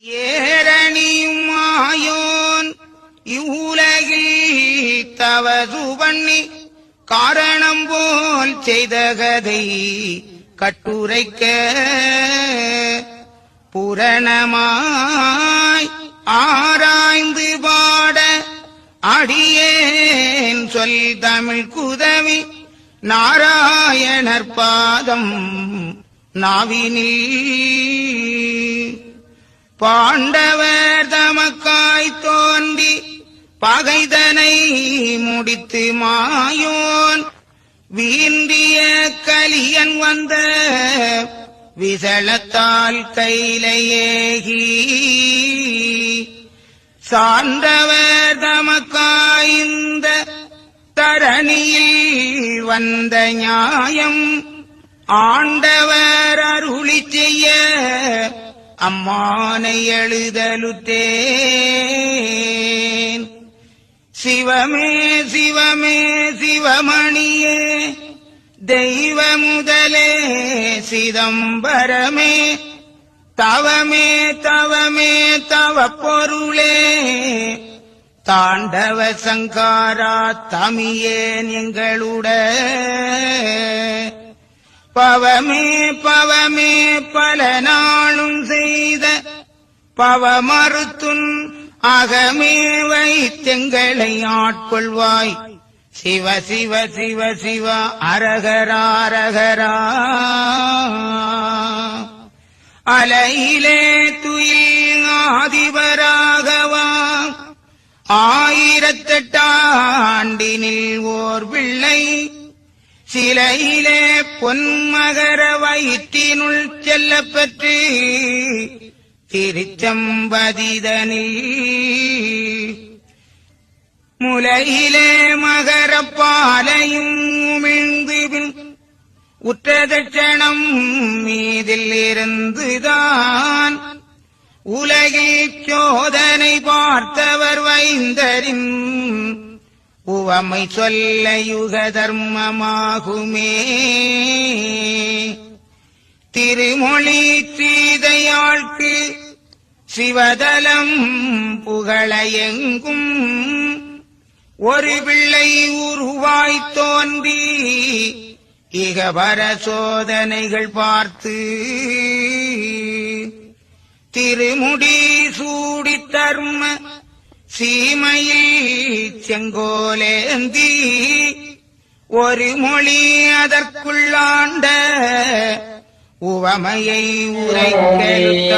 ஏரணியும் மாயோன் இவ்வுலகில் தவது பண்ணி காரணம் போல் செய்த கதை கட்டுரைக்க புரணமாய் ஆராய்ந்து பாட அடியேன் சொல் தமிழ் குதவி நாராயணர் பாதம் நாவினில் பாண்டவர் தமக்காய் தோன்றி பகைதனை முடித்து மாயோன் வீண்டிய கலியன் வந்த விசலத்தால் கையிலேகி சான்றவர் தமக்காய்ந்த தரணியில் வந்த நியாயம் ஆண்டவர் அருளி செய்ய அம்மானை எழுதலுத்தேன். சிவமே சிவமே சிவமணியே தெய்வ முதலே சிதம்பரமே தவமே தவமே தவ பொருளே தாண்டவ சங்காரா தமியேன் எங்களுட பவமே பவமே பல நாளும் செய்த பவமறுத்துன் அகமே வைத்தெங்களை ஆட்கொள்வாய் சிவ சிவ சிவ சிவ அரகரா அரகரா. அலையிலே துயில் ஆதிபராகவா ஆயிரத்தெட்டாண்டினில் ஓர் பிள்ளை சிலையிலே பொன்மகர வயிற்றினுள் செல்லப் பெற்று திருச்சம்பதிதனில் முலையிலே மகரப்பாலையும் உமிழ்ந்து உற்ற தட்சணம் மீதில் இருந்துதான் உலகில் சோதனை பார்த்தவர் வைந்தரின் உவமை சொல்ல யுக தர்மமாகுமே. திருமொழி சீதையாழ்க்கு சிவதலம் புகழ எங்கும் ஒரு பிள்ளை உருவாய் தோன்றி இகபர சோதனைகள் பார்த்து திருமுடி சூடி தர்ம சீமையில் செங்கோலேந்தி ஒரு மொழி அதற்குள்ளாண்ட உவமையை உரைக்க